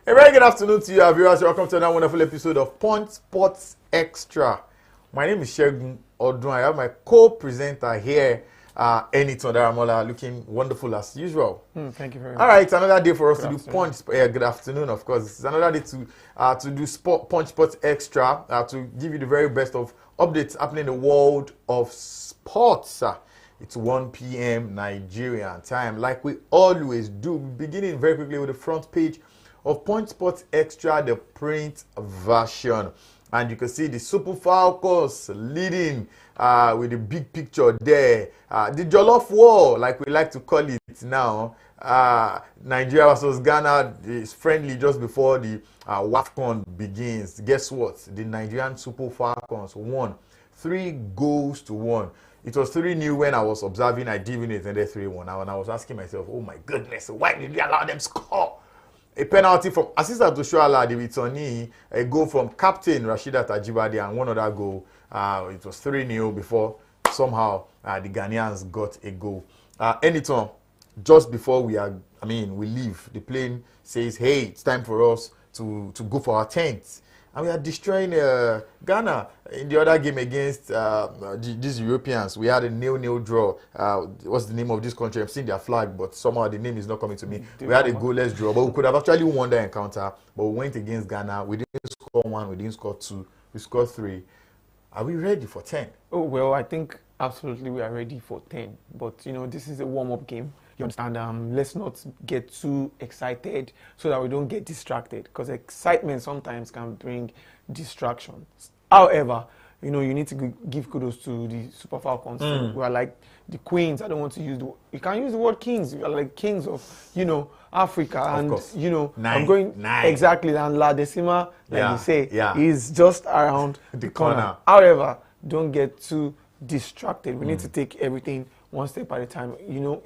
A very good afternoon to you, our viewers. Welcome to another wonderful episode of Punch Sports Extra. My name is Shegun Odun. I have my co-presenter here, Eniton Daramola, looking wonderful as usual. Thank you very much. All right, it's another day for us Good to afternoon. do Punch. Good afternoon, of course. It's another day to do Punch Sports Extra to give you the very best of updates happening in the world of sports. It's 1 p.m. Nigerian time, like we always do. Beginning very quickly with the front page of Punch Sports Extra, the print version. And you can see the Super Falcons leading with the big picture there. The Jollof War, like we like to call it now. Nigeria versus Ghana is friendly just before the WAFCON begins. Guess what? The Nigerian Super Falcons won 3-1. It was 3-0 when I was observing. I divined it and then 3-1. And I was asking myself, oh my goodness, why did they allow them score? A penalty from assistant to Shuala, the returnee, a goal from captain Rasheedat Ajibade, and one other goal. It was 3-0 before somehow the Ghanaians got a goal. Anytime, just before we leave, the plane says, hey, it's time for us to go for our tents. And we are destroying Ghana. In the other game against these Europeans, we had a 0-0 draw. What's the name of this country? I'm seeing their flag, but somehow the name is not coming to me. We had a goalless draw, but we could have actually won that encounter. But we went against Ghana. We didn't score 1, we didn't score 2. We scored 3. Are we ready for 10? Oh, well, I think absolutely we are ready for 10. But, this is a warm-up game. You understand? Let's not get too excited so that we don't get distracted, because excitement sometimes can bring distractions. However, you need to give kudos to the Super Falcons. We are like the queens. I don't want to use you can't use the word kings. We are like kings of, Africa. Of and, course. I'm going exactly. And La Decima, like you say, is just around the corner. However, don't get too distracted. We need to take everything one step at a time.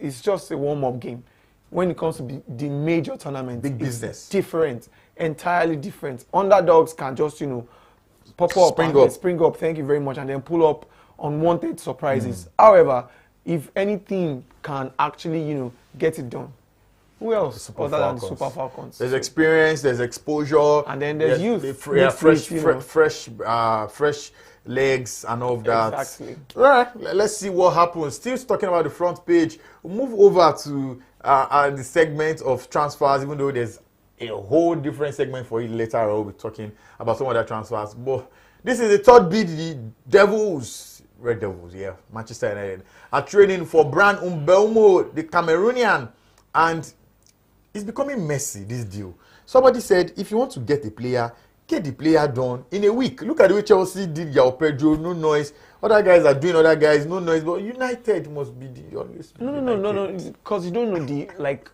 It's just a warm-up game. When it comes to the major tournament, big business, different, entirely different. Underdogs can just, pop up, spring up, thank you very much, and then pull up unwanted surprises. However, if anything can actually, get it done, who else other than the Super Falcons? There's experience, there's exposure, and then there's youth. Fresh legs and all of that. Exactly. All right, let's see what happens. Still talking about the front page. We'll move over to the segment of transfers, even though there's a whole different segment for it later. We'll be talking about some other transfers. But this is the third bid. The Red Devils, Manchester United, are training for Brand Mbeumo, the Cameroonian, and it's becoming messy, this deal. Somebody said, if you want to get a player, get the player done in a week. Look at the way Chelsea did João Pedro, no noise. Other guys are doing other guys, no noise. But United must be the always. No. Because you don't know the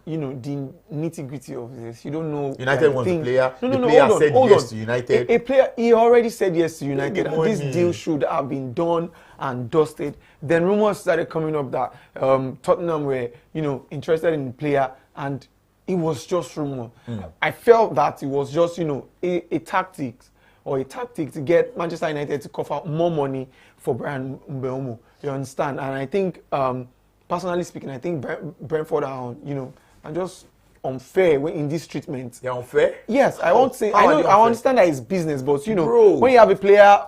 the nitty gritty of this. You don't know. United wants the player. The player said yes to United. A player, he already said yes to United. And this deal should have been done and dusted. Then rumors started coming up that Tottenham were interested in the player, and it was just rumor. I felt that it was just, a tactic to get Manchester United to cough out more money for Brand Mbeumo. You understand? And I think, personally speaking, I think Brentford are, are just unfair in this treatment. They're unfair? Yes, I won't say. I understand that it's business, but when you have a player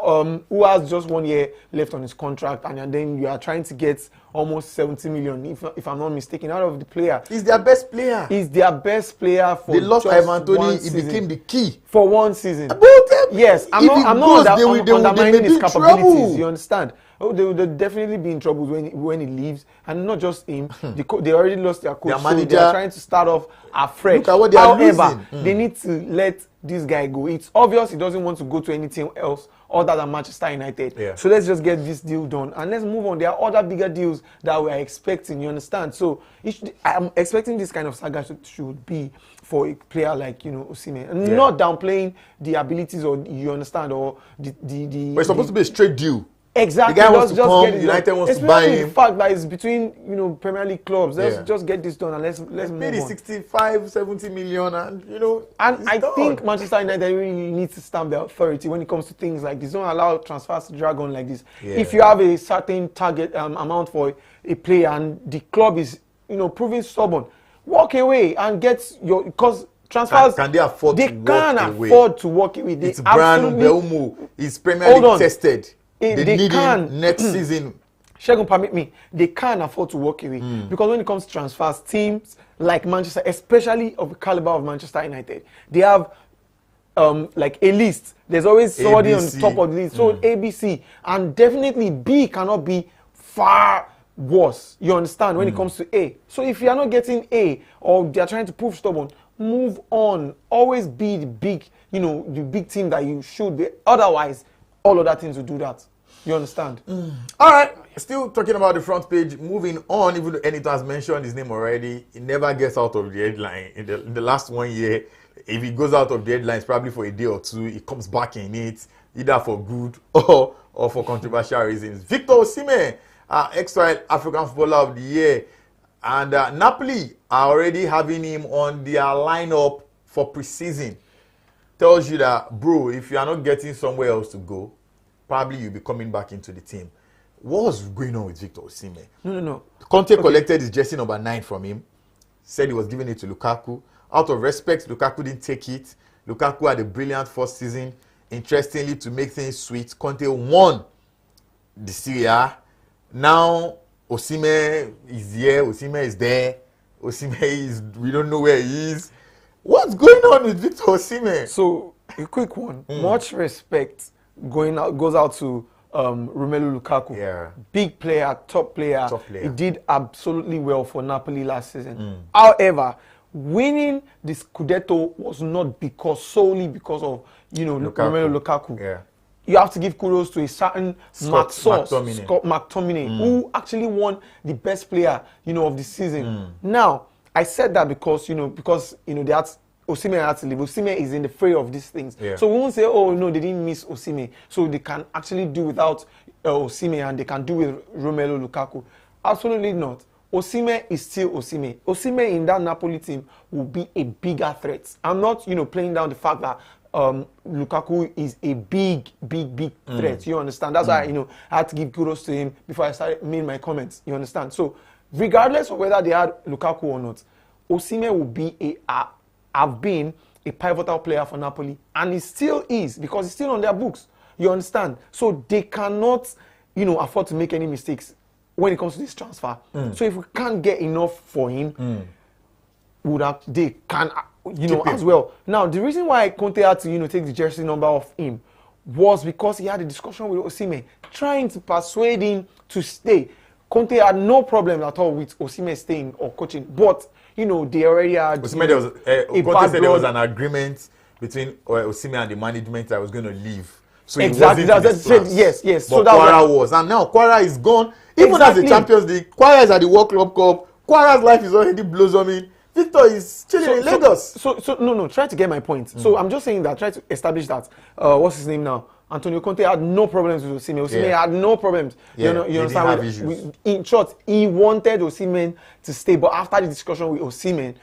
who has just 1 year left on his contract, and then you are trying to get almost 70 million, if I'm not mistaken, out of the player. He's their best player. He's their best player for they lost just Ivan Toney, one he season. became the key. For one season. Yes, I'm not undermining his capabilities, trouble. you understand? Oh, they'll definitely be in trouble when he leaves, and not just him. They already lost their coach, so they are trying to start off afresh. Look at what they are However, losing. they need to let this guy go. It's obvious he doesn't want to go to anything else other than Manchester United. Yeah. So let's just get this deal done and let's move on. There are other bigger deals that we are expecting, you understand? So I'm expecting this kind of saga should be for a player like, Osimhen. And not downplaying the abilities, or you understand, or the But it's supposed to be a straight deal. Exactly. The guy wants to come, get it United wants to Especially buy him. the fact that it's between, Premier League clubs. Let's just get this done and let's move Maybe on. 65, 70 million and, And I done. think Manchester United really needs to stamp their authority when it comes to things like this. Don't allow transfers to drag on like this. Yeah. If you have a certain target amount for a player and the club is, proving stubborn, walk away and get because Transfers. Can they afford to walk away? They can afford to walk away. It's Brand Belmo. It's Premier League tested. They need him next season. Shegun, permit me. They can't afford to walk away because when it comes to transfers, teams like Manchester, especially of the caliber of Manchester United, they have like a list. There's always somebody on top of the list. So ABC, and definitely B cannot be far worse. You understand when it comes to A. So if you are not getting A or they are trying to prove stubborn, move on. Always be the big, the big team that you should be. Otherwise, all other teams will do that. You understand? All right. Still talking about the front page. Moving on, even though Enito has mentioned his name already, he never gets out of the headline. In the last 1 year, if he goes out of the headlines, probably for a day or two, he comes back in it, either for good or for controversial reasons. Victor Osimhen, ex-African Footballer of the Year, and Napoli are already having him on their lineup for preseason. Tells you that, bro, if you are not getting somewhere else to go, probably you'll be coming back into the team. What was going on with Victor Osimhen? No. Conte collected his jersey number 9 from him. Said he was giving it to Lukaku. Out of respect, Lukaku didn't take it. Lukaku had a brilliant first season. Interestingly, to make things sweet, Conte won the Serie A. Now, Osimhen is here. Osimhen is there. Osimhen is... We don't know where he is. What's going on with Victor Osimhen? So, a quick one. Much respect goes out to Romelu Lukaku. Yeah. Big player, top player. He did absolutely well for Napoli last season. However, winning the Scudetto was not solely because of Romelu Lukaku. Yeah. You have to give kudos to a certain Scott McTominay, who actually won the best player of the season. Now, I said that because they had Osimhen had to leave. Osimhen is in the fray of these things. Yeah. So we won't say, oh, no, they didn't miss Osimhen. So they can actually do without Osimhen and they can do with Romelu Lukaku. Absolutely not. Osimhen is still Osimhen. Osimhen in that Napoli team will be a bigger threat. I'm not, playing down the fact that Lukaku is a big threat. You understand? That's why, I had to give kudos to him before I started making my comments. You understand? So regardless of whether they had Lukaku or not, Osimhen will be have been a pivotal player for Napoli, and he still is because he's still on their books. You understand? So they cannot, afford to make any mistakes when it comes to this transfer. So if we can't get enough for him, they can, as well. Now, the reason why Conte had to, take the jersey number off him was because he had a discussion with Osimhen, trying to persuade him to stay. Conte had no problem at all with Osimhen staying or coaching, but they already had. Conte said there was an agreement between Osimhen and the management that was going to leave. So exactly, yes. But So Quara was, and now Quara is gone. Even as the Champions League, Quara is at the World Club Cup. Quara's life is already blossoming. Victor is chilling in Lagos. No, try to get my point. So I'm just saying that, try to establish that. What's his name now? Antonio Conte had no problems with Osimhen. Osimhen had no problems. You understand? In short, he wanted Osimhen to stay, but after the discussion with Osimhen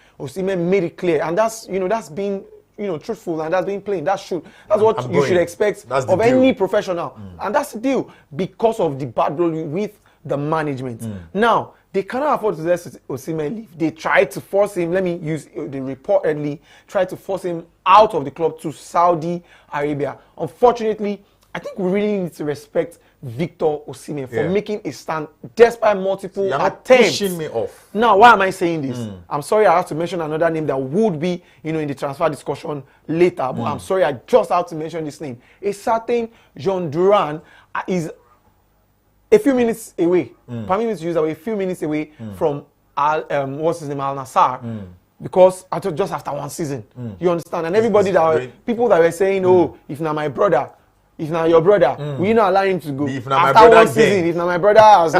made it clear, and that's being truthful, and that's being plain. That's what you should expect of any professional, and that's the deal because of the bad blood with the management. Now, they cannot afford to let Osimhen leave. They tried to force him, let me use the reportedly, tried to force him out of the club to Saudi Arabia. Unfortunately, I think we really need to respect Victor Osimhen for making a stand despite multiple attempts. Pushing me off. Now, why am I saying this? I'm sorry I have to mention another name that would be, in the transfer discussion later, but I'm sorry I just have to mention this name. A certain Jean Duran is a few minutes away. Permit me to use that way, a few minutes away from Al Nassr. Because just after one season, you understand, and everybody people that were saying, "Oh, if not my brother, if not your brother, we not allow him to go." If after one season, if not my brother is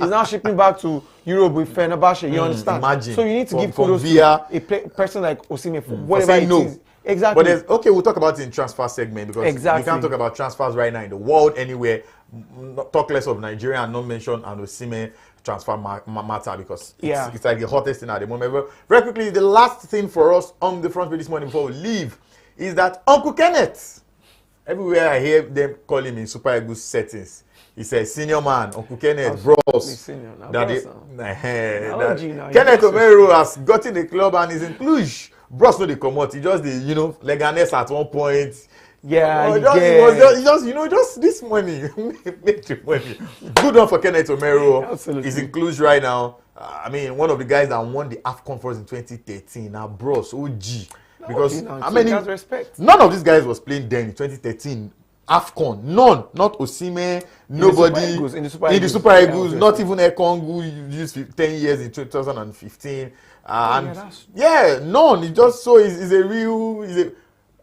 now shipping back to Europe with Fenerbahce, you understand? Imagine. So you need to give kudos to a person like Osimhen for whatever it is. Exactly. But we'll talk about it in transfer segment because we can't talk about transfers right now in the world anywhere. Talk less of Nigeria and not mention an Osimhen transfer matter because it's like the hottest thing at the moment. But very quickly, the last thing for us on the front page this morning before we leave is that Uncle Kenneth, everywhere I hear them call him in Super Eagles settings, he says, senior man, Uncle Kenneth, bros. Kenneth Omero has gotten the club and is in Cluj Bros no dey comot. He just dey, Leganes at one point. Yeah, It was just this money. Make the money. Good one for Kenneth Omero. Absolutely. He's in Cluj right now. One of the guys that won the AFCON for us in 2013. Now, bros, OG. Because respect. None of these guys was playing then in 2013. AFCON, none, not Osimhen, nobody in the Super Eagles, not even Ekong, who used 10 years in 2015. None. It just so is a real.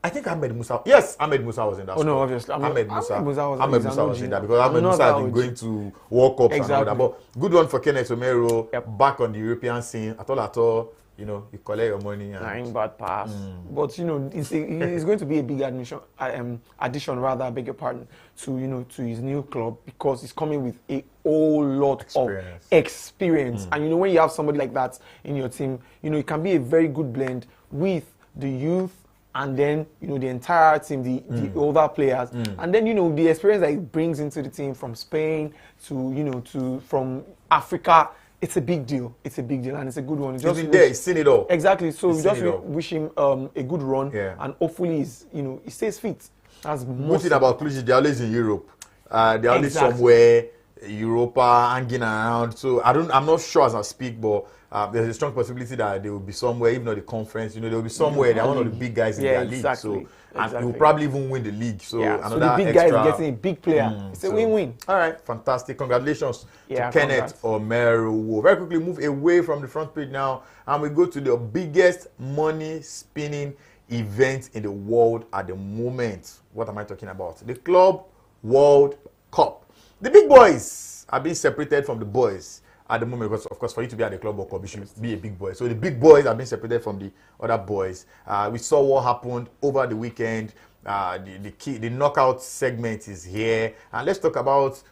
I think Ahmed Musa. Yes, Ahmed Musa was in that. Oh no, obviously. Ahmed Musa was in that because Ahmed Musa has been going to World Cups and all that. But good one for Kenneth Omero, back on the European scene. At all. You collect your money. Nine bad pass. But it's going to be a big addition rather, I beg your pardon, to his new club because he's coming with a whole lot of experience. And when you have somebody like that in your team, it can be a very good blend with the youth and then the entire team, the older players, and then the experience that he brings into the team from Spain to from Africa. It's a big deal. And it's a good one. He's seen it all. Exactly. So we just wish him a good run, and hopefully he stays fit. That's most thing about Cluj. They're always in Europe. They're always somewhere, Europa, hanging around. So I'm not sure as I speak, but there's a strong possibility that they will be somewhere, even though the conference. They will be somewhere. They're one of the big guys in their league. So and he will probably even win the league. So the big guy is getting a big player. It's a win-win. All right, fantastic. Congratulations to Kenneth Omero. Very quickly move away from the front page now, and we go to the biggest money spinning event in the world at the moment. What am I talking about? The Club World Cup. The big boys are being separated from the boys at the moment because, of course, for you to be at the Club World Cup, you should be a big boy. So the big boys are being separated from the other boys. We saw what happened over the weekend. The knockout segment is here, and let's talk about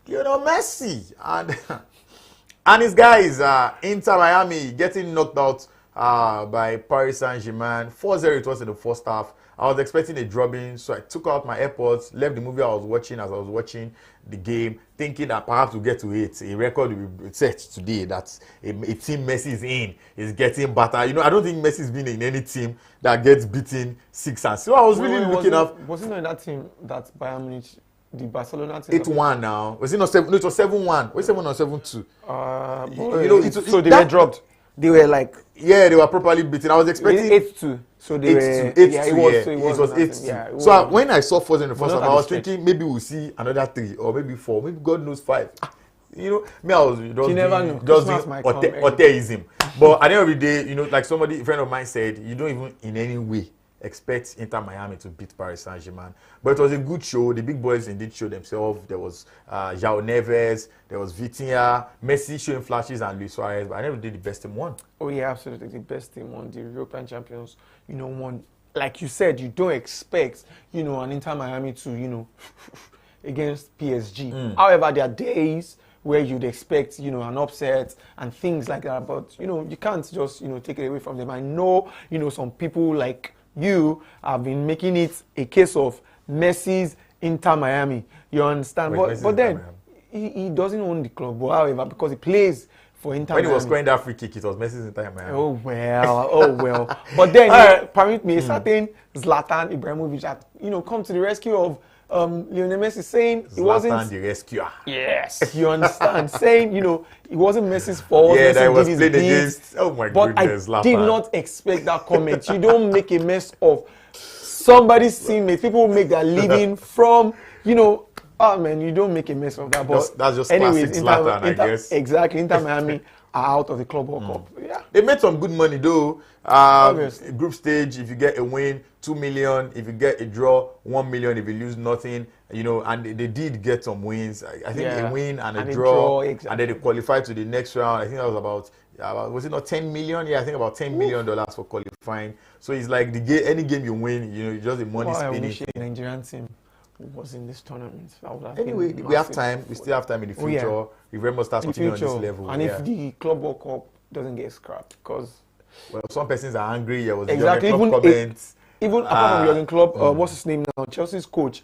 Messi and his guys. Inter Miami getting knocked out by Paris Saint-Germain. 4-0 it was in the first half. I was expecting a drubbing, so I took out my AirPods, left the movie I was watching as I was watching the game, thinking that perhaps we'll get to it. A record will be set today that a team Messi is in is getting better. I don't think Messi's been in any team that gets beaten 6-0. So I was really looking up. Was he not in that team that Bayern Munich, the Barcelona team? 8-1 now. Was it not 7? No, it was 7-1. Was it 7 or 7-2? So they were dropped. They were like... Yeah, they were properly beaten. I was expecting... 8-2. So they 8-2. It was 8-2. Yeah, so when I saw 4 in the first half, I was thinking maybe we'll see another 3 or maybe 4, maybe God knows 5. Me, I was just Oteism. But at the end of the day, like a friend of mine said, you don't even in any way expect Inter Miami to beat Paris Saint-Germain. But it was a good show. The big boys indeed showed themselves. There was João Neves, there was Vitinha, Messi showing flashes, and Luis Suarez. But I never did the best team won. Oh yeah, absolutely. The best team won. The European champions, won. Like you said, you don't expect, an Inter Miami to, against PSG. However, there are days where you'd expect, an upset and things like that. But, you can't just, take it away from them. I know, some people like you have been making it a case of Messi's Inter Miami. You understand? But then he doesn't own the club. But however, because he plays for Inter Miami. When he was scoring that free kick, it was Messi's Inter Miami. Oh well. But then, permit me, a certain Zlatan Ibrahimovic that come to the rescue of Lionel Messi, saying it wasn't the rescuer. Yes, you understand. Saying it wasn't Messi's fault. Yeah, Messi that was played against. Oh my goodness, But I did not expect that comment. You don't make a mess of somebody's teammates. People make their living from oh man, you don't make a mess of that. But that's just classic Zlatan, I guess. Exactly, Inter Miami are out of the Club World Cup. Yeah, they made some good money though. Group stage, if you get a win, 2 million. If you get a draw, 1 million. If you lose, nothing. And they did get some wins. I think a win and a draw, exactly. And then they qualified to the next round. I think that was about was it not 10 million? Yeah, I think about $10 million for qualifying. So it's like any game you win, just the money spinning. I wish a Nigerian team was in this tournament. Anyway, we have time. We still have time in the future. Oh, yeah. If Remo starts continuing on this level. And if the Club World Cup doesn't get scrapped, because some persons are angry. There was exactly even comments. Even apart from Jurgen Klopp, what's his name now? Chelsea's coach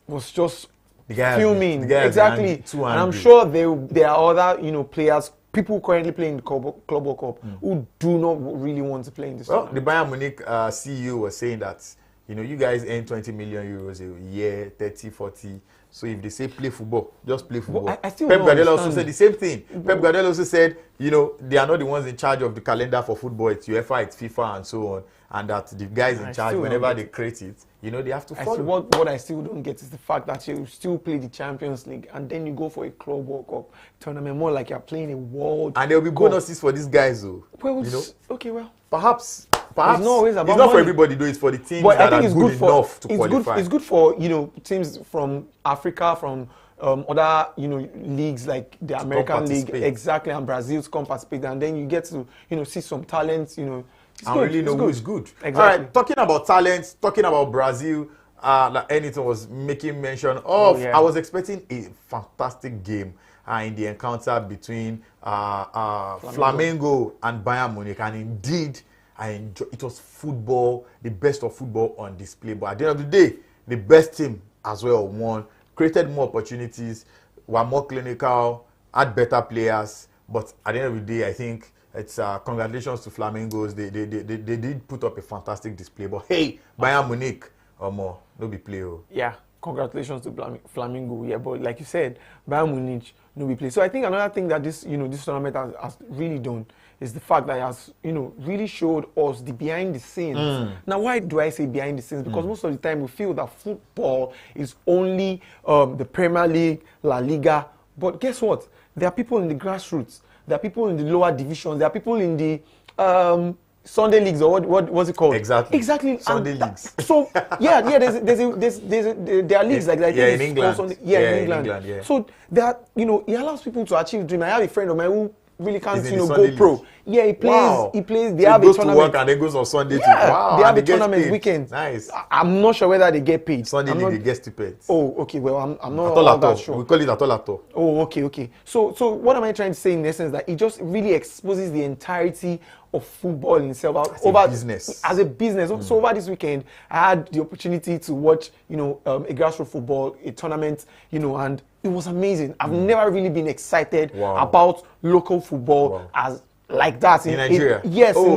was just fuming. Exactly. And I'm sure there are other players people currently playing the Club World Cup who do not really want to play in this tournament. The Bayern Munich CEO was saying that, you guys earn 20 million euros a year, 30, 40. So if they say play football, just play football. Well, I still Pep don't Guardiola also understand. said the same thing. Pep Guardiola also said, they are not the ones in charge of the calendar for football. It's UEFA, it's FIFA, and so on. And that the guys in charge, whenever they create it, they have to follow. What I still don't get is the fact that you still play the Champions League and then you go for a Club World Cup tournament, more like you're playing a World And there will be bonuses for these guys, though. Well, okay, well. Perhaps it's not always about it's not money. For everybody, though. It's for the teams But that I think are it's good enough to qualify. It's good for teams from Africa, from other leagues like the American League, exactly, and Brazil to come participate, and then you get to see some talents. It's I good. really know it's who's good. Exactly. All right, talking about talents, talking about Brazil, like Anyton was making mention of. I was expecting a fantastic game in the encounter between Flamengo and Bayern Munich, and indeed, it was football, the best of football on display. But at the end of the day, the best team as well won, created more opportunities, were more clinical, had better players. But at the end of the day, I think it's congratulations to Flamengos. They did put up a fantastic display. But hey, Bayern Munich, no be play. Yeah, congratulations to Flamengo. Yeah, but like you said, Bayern Munich, no be play. So I think another thing that this tournament has really done is the fact that it has really showed us the behind the scenes. Now, why do I say behind the scenes? Because most of the time we feel that football is only the Premier League, La Liga. But guess what? There are people in the grassroots. There are people in the lower divisions. There are people in the Sunday leagues, or what's it called? Exactly. Sunday leagues. So there are leagues like that. In England. In England. Yeah. So that it allows people to achieve dream. I have a friend of mine who really can't go pro. League. Yeah, he plays. Wow. He plays. They so have he goes a tournament. to work and then goes on Sunday. Yeah, Wow. they have and a tournament weekend. Nice. I'm not sure whether they get paid. Sunday league, they get stipends. Oh, okay. Well, I'm not all that sure. We call it atolato. Oh, okay. So what am I trying to say in essence? That it just really exposes the entirety of football in itself as a business. As a business. So over this weekend, I had the opportunity to watch, a grassroots football, a tournament, and it was amazing. I've never really been excited about local football as like that in Nigeria. Yes, in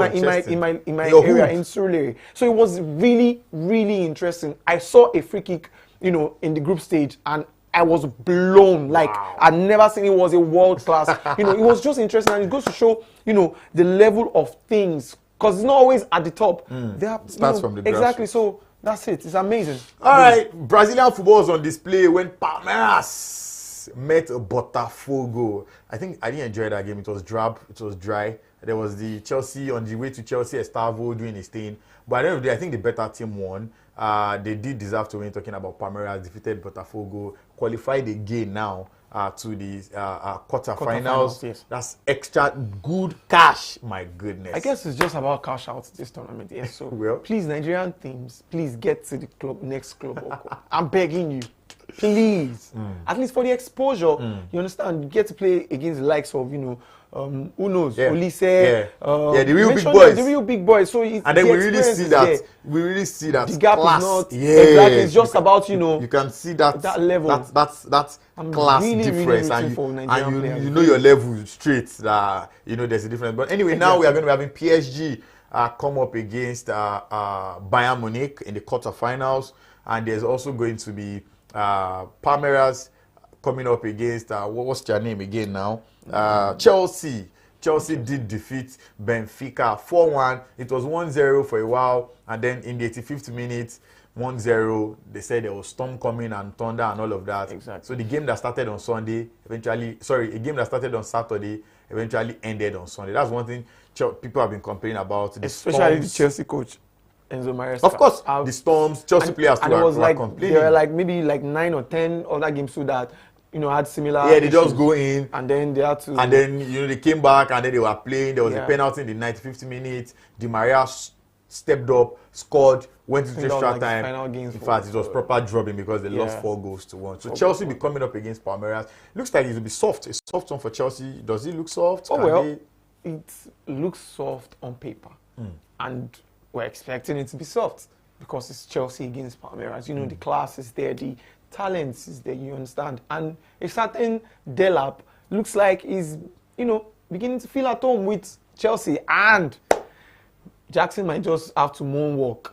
my area in Surulere. So it was really, really interesting. I saw a free kick, in the group stage, and I was blown. Like I'd never seen it. Was a world class. It was just interesting, and it goes to show, the level of things, because it's not always at the top. Starts from the grassroots. Exactly. So that's it. It's amazing. All right, Brazilian football was on display when Palmeiras met Botafogo. I didn't enjoy that game. It was drab. It was dry. There was the Chelsea on the way to Chelsea, Estavo doing his thing. But at the end of the day, I think the better team won. They did deserve to win. Talking about Palmeiras, defeated Botafogo, qualified again now to the quarterfinals. Yes. That's extra good cash. My goodness. I guess it's just about cash out this tournament. Yes. So well, please, Nigerian teams, please get to the next club. I'm begging you. Please. At least for the exposure. You understand? You get to play against the likes of, who knows? Olise. The real big boys. The real big boys. So and then we really see that. We really see that the gap class. Is not exactly. It's just about You can see that level. That's class really, difference, really and you know your level straight. That there's a difference. But anyway, now we are going to be having PSG come up against Bayern Munich in the quarterfinals, and there's also going to be Palmeiras coming up against what's their name again now? Chelsea. Chelsea did defeat Benfica 4-1. It was 1-0 for a while, and then in the 85th minute, 1-0. They said there was storm coming and thunder and all of that. Exactly. So the game that started on Saturday eventually ended on Sunday. That's one thing people have been complaining about. Especially the Chelsea coach, Enzo Maresca. Of course, the storms, Chelsea players were complaining. There were maybe 9 or 10 other games so that had similar. Yeah, they just go in and then they had to. And then they came back and then they were playing. There was a penalty in the 95th minute. Di Maria stepped up, scored, went into extra time. In fact, it was proper drubbing because they lost 4-1. So Chelsea will be coming up against Palmeiras. Looks like it will be soft. A soft one for Chelsea. Does it look soft? It looks soft on paper, and we're expecting it to be soft because it's Chelsea against Palmeiras. The class is there, the talent is there. You understand, and a certain Delap looks like he's beginning to feel at home with Chelsea, and Jackson might just have to moonwalk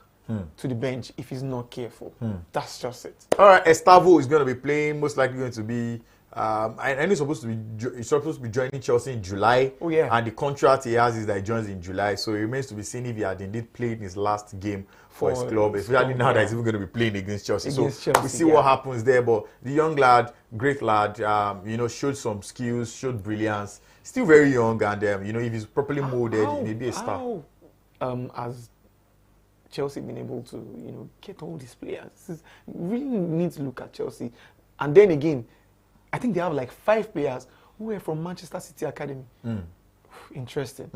to the bench if he's not careful. That's just it. All right, Estavo is going to be playing, most likely going to be. And he's supposed to be joining Chelsea in July. Oh yeah. And the contract he has is that he joins in July. So it remains to be seen if he had indeed played his last game for his club, especially now that he's even going to be playing against Chelsea. We see what happens there. But the young lad, great lad, showed some skills, showed brilliance. Still very young, and if he's properly molded, he may be a star. Has Chelsea been able to get all these players? Really need to look at Chelsea, and then again, I think they have like 5 players who were from Manchester City Academy. Interesting.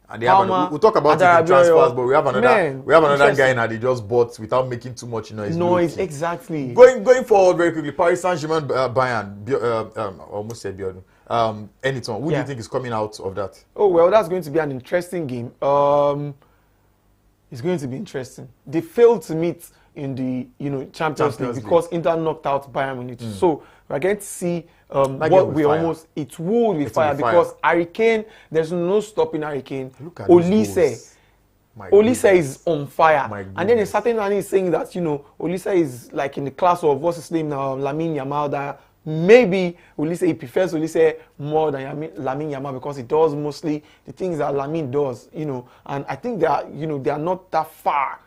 And they we'll talk about it in transfers, but we have another guy now they just bought without making too much noise. Exactly. Going forward very quickly, Paris Saint-Germain, Bayern, almost said Bjorn. Anything. Who do you think is coming out of that? Oh well, that's going to be an interesting game. It's going to be interesting. They failed to meet in the Champions League because Inter knocked out Bayern Munich. So we're going to see what we almost it will be fire because Harry Kane, there's no stopping Harry Kane. Olise is on fire. And then a certain man is saying that Olise is like in the class of what's his name now, Lamine Yamal, that maybe he prefers Olise more than Lamine Yamal because he does mostly the things that Lamine does, and I think they are not that far,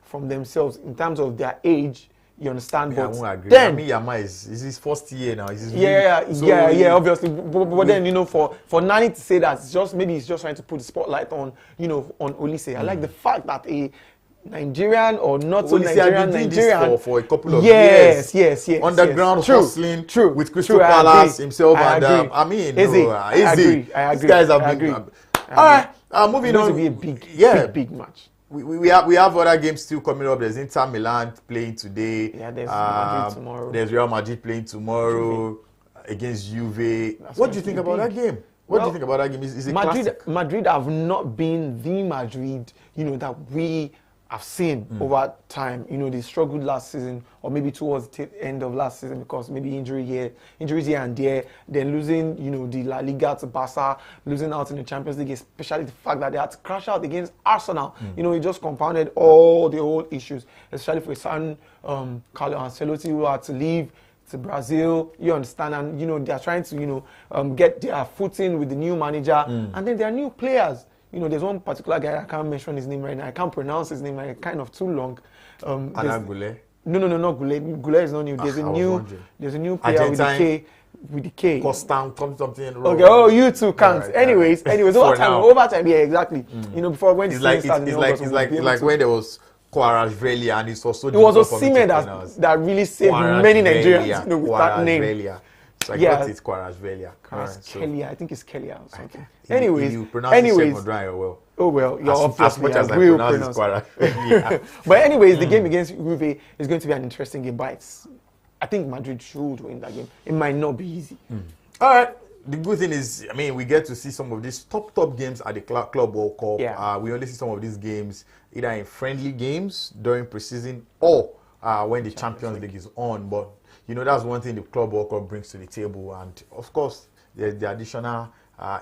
from themselves in terms of their age. You understand? Yeah, but I won't agree. Then Yamal is his first year now. Obviously. But then for Nani to say that he's just trying to put the spotlight on on Olise. I like the fact that a Nigerian or not so Nigerian for a couple of years. Yes. Underground hustling with Crystal Palace himself, and I agree. These guys have been. All right, moving on. It's going to be a big match. We have other games still coming up. There's Inter Milan playing today. Yeah, there's Madrid tomorrow. There's Real Madrid playing tomorrow against Juve. What do you think about that game? What do you think about that game? Is it classic? Madrid have not been the Madrid, that we have seen over time. They struggled last season, or maybe towards the end of last season because maybe injuries here and there. Then losing, the La Liga to Barca, losing out in the Champions League, especially the fact that they had to crash out against Arsenal. It just compounded all the old issues, especially for a certain Carlo Ancelotti who had to leave to Brazil, you understand, and they are trying to get their footing with the new manager, and then there are new players. There's one particular guy, I can't mention his name right now. I can't pronounce his name, kind of too long. Goulet? No, not Goulet. Goulet is not new. There's a new player Argentine. with the K. Constant, something wrong. Okay, oh, you two can't. Right, anyways, over time, yeah, exactly. Before when it's like when there was Kvaratskhelia, and it was so. It was Osimhen that really saved many Nigerians with that name. So I got it, Kvaratskhelia. I think it's Kelly or something. Okay. Anyways, you pronounce it well. Oh well, you're as much as I pronounce it, But anyways, the game against Juve is going to be an interesting game. But I think Madrid should win that game. It might not be easy. All right. The good thing is, we get to see some of these top games at the Club World Cup. Yeah. We only see some of these games either in friendly games during preseason or when the Champions League is on. But that's one thing the Club World Cup brings to the table, and of course, there's the additional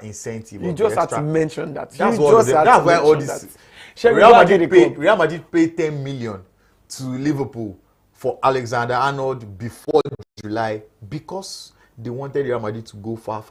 incentive. You just had to mention that. That's why all this. Real Madrid paid 10 million to Liverpool for Alexander Arnold before July because they wanted Real Madrid to go far,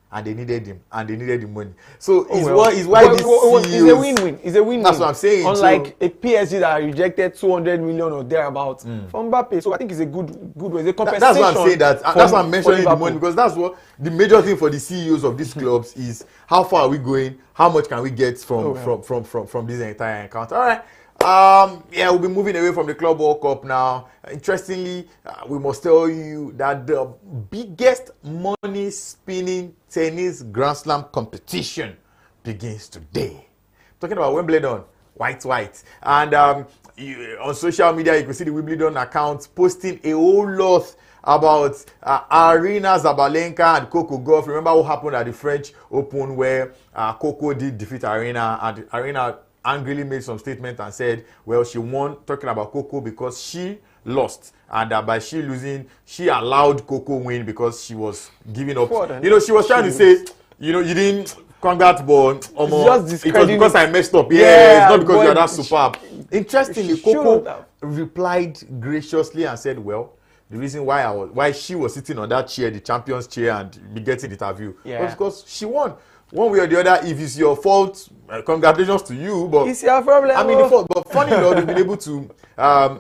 and they needed him, and they needed the money. So it's why this is a win-win. It's a win-win. That's what I'm saying. Unlike a PSG that rejected 200 million or thereabouts from Mbappe, so I think it's a good way. It's a compensation. That's why I'm saying that. That's why I'm mentioning the money, because that's what the major thing for the CEOs of these clubs is: how far are we going? How much can we get from this entire encounter? All right. We'll be moving away from the Club World Cup now. Interestingly, we must tell you that the biggest money-spinning tennis Grand Slam competition begins today. Talking about Wimbledon, white. And on social media, you can see the Wimbledon account posting a whole lot about Aryna Sabalenka and Coco Gauff. Remember what happened at the French Open where Coco did defeat Aryna, and Aryna angrily made some statement and said, well, she won, talking about Coco, because she lost, and by she losing, she allowed Coco win because she was giving up. She was trying to say, you didn't congrats, but it was because I messed up. Yeah, it's not because you're that superb. Interestingly, Coco replied graciously and said, well, the reason why she was sitting on that chair, the champion's chair, and be getting the interview was because she won. One way or the other, if it's your fault, congratulations to you. But it's your problem. I mean, the fault. But funny enough, they've been able to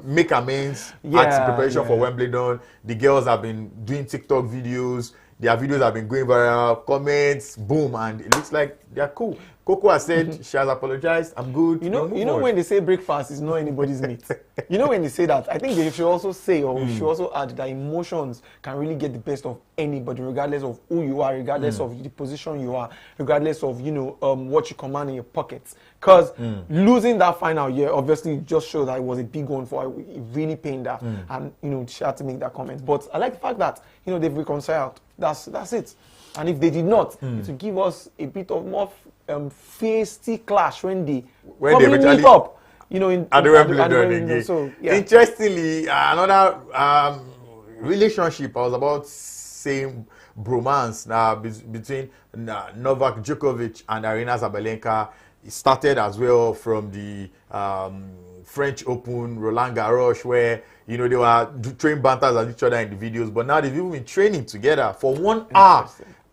make amends at preparation for Wimbledon. The girls have been doing TikTok videos. Their videos have been going viral. Comments, boom, and it looks like they're cool. Coco has said she has apologized. I'm good. You know when they say breakfast is not anybody's meat. You know when they say that, I think they should also say, or we should also add that emotions can really get the best of anybody, regardless of who you are, regardless of the position you are, regardless of what you command in your pockets. Because losing that final year obviously just showed that it was a big one for her. It really pained her, and she had to make that comment. But I like the fact that they've reconciled. That's it. And if they did not, it would give us a bit of more feisty clash when they meet up, at the Wimbledon. So, interestingly, another relationship, I was about saying bromance between Novak Djokovic and Aryna Sabalenka. It started as well from the French Open, Roland Garros, where they were throwing banters at each other in the videos, but now they've even been training together for 1 hour.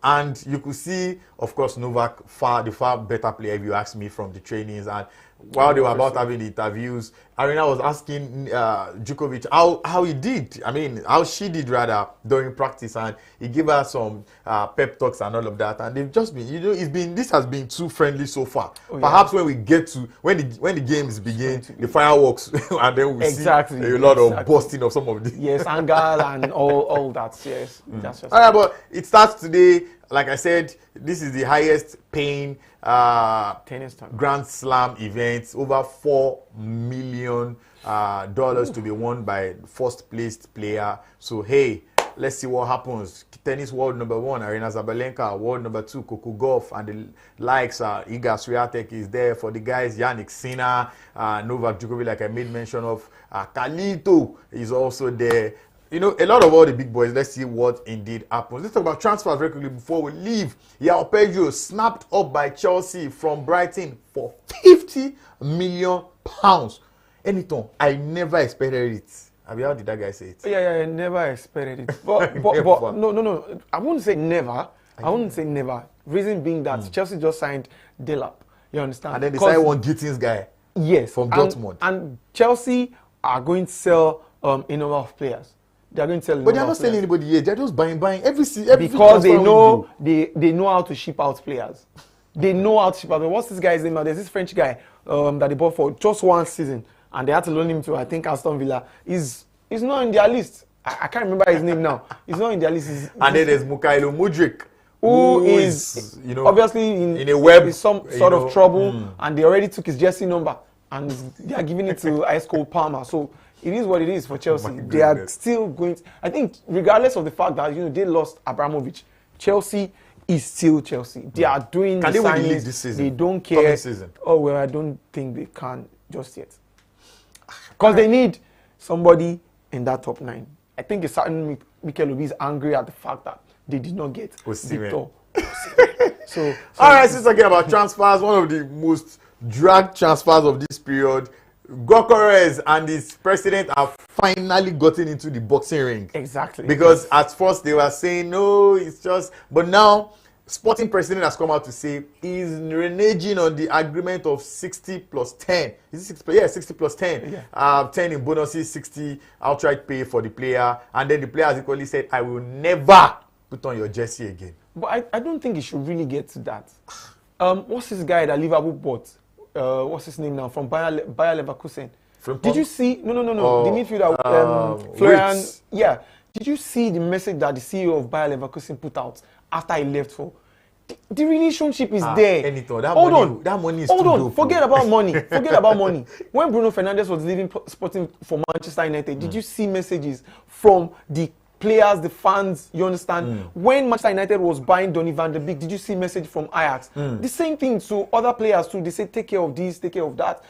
And you could see, of course, Novak the far better player, if you ask me, from the trainings. And while they were about having the interviews, Aryna was asking Djokovic how he did. I mean, how she did rather during practice, and he gave her some pep talks and all of that. And they've just been, this has been too friendly so far. Perhaps when we get to when the games begin, the fireworks, and then we see a lot of busting of some of the anger and all that. Yes, that's just all right. But it starts today. Like I said, this is the highest paying tennis Grand Slam event. Over $4 million to be won by first placed player. So hey, let's see what happens. Tennis world number 1, Aryna Sabalenka. World number 2, Coco Gauff, and the likes. Iga Swiatek is there for the guys. Yannick Sinner, Novak Djokovic, like I made mention of. Kalito is also there. A lot of all the big boys. Let's see what indeed happens. Let's talk about transfers very quickly before we leave. João Pedro snapped up by Chelsea from Brighton for £50 million. Anything, I never expected it. How did that guy say it? Yeah, I never expected it. But no. I wouldn't say never. Reason being that Chelsea just signed Delap. You understand? And then they signed one Gittins guy. Yes. From Dortmund. And Chelsea are going to sell a number of players. They're going to sell. But they're not selling anybody yet. They're just buying every because they know they know how to ship out players. They know how to ship out. What's this guy's name? There's this French guy that they bought for just 1 season, and they had to loan him to, I think, Aston Villa. He's not in their list. I can't remember his name now. He's not in their list. And then there's Mykhailo Mudryk, who is obviously in a web, some sort of trouble, and they already took his jersey number, and they are giving it to Ice Cold Palmer. So it is what it is for Chelsea. They are still going I think, regardless of the fact that they lost Abramovich, Chelsea is still Chelsea. They are doing the signings. This season? They don't care. Oh well, I don't think they can just yet, because they need somebody in that top 9. I think a certain Mikel Obi is angry at the fact that they did not get Victor. So all right, since talking about transfers, one of the most dragged transfers of this period, Gyökeres and his president have finally gotten into the boxing ring. Exactly. Because at first they were saying, no, it's just... But now, Sporting president has come out to say he's reneging on the agreement of 60 plus 10. Is it 60? Yeah, 60 plus 10. Yeah. 10 in bonuses, 60 outright pay for the player. And then the player has equally said, I will never put on your jersey again. But I don't think it should really get to that. What's this guy that Liverpool bought? What's his name now? From Bayer Leverkusen. Did you see? No. The midfielder, Florian. Yeah. Did you see the message that the CEO of Bayer Leverkusen put out after he left for? The relationship is there. That money is Hold on. dope. Forget about money. Forget about money. When Bruno Fernandes was leaving Sporting for Manchester United, did you see messages from the players, the fans, you understand? When Manchester United was buying Donny van de Beek, did you see message from Ajax? The same thing to other players too. They say, take care of this, take care of that.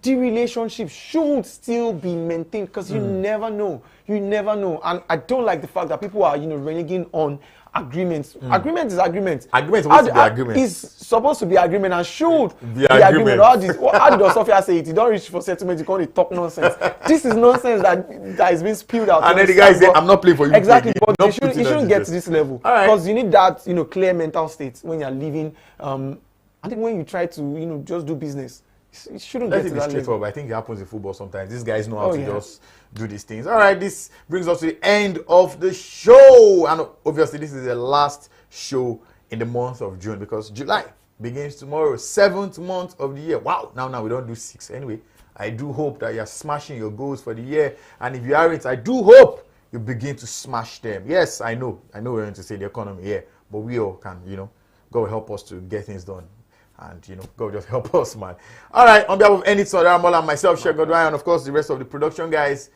the relationship should still be maintained because you never know. You never know. And I don't like the fact that people are, reneging on agreements. Agreement is agreement. Agreement is supposed to be agreement. It's supposed to be agreement and should be agreement. How did Sophia say it? You don't reach for settlement, you can't talk nonsense. This is nonsense that is being spewed out. And then the guy say, I'm not playing for you. Exactly, but you shouldn't get to this level. Because you need that, clear mental state when you're living. I think when you try to, just do business, it shouldn't get to that level. I think it happens in football sometimes. These guys know how to just do these things. All right, this brings us to the end of the show. And obviously, this is the last show in the month of June because July begins tomorrow, 7th month of the year. Wow, now we don't do 6. Anyway, I do hope that you're smashing your goals for the year. And if you aren't, I do hope you begin to smash them. Yes, I know we're going to say the economy here, but we all can, God will help us to get things done. And, God just help us, man. All right, on behalf of Enitson, Ramola, and myself, Sheikh Godwin, and of course the rest of the production guys,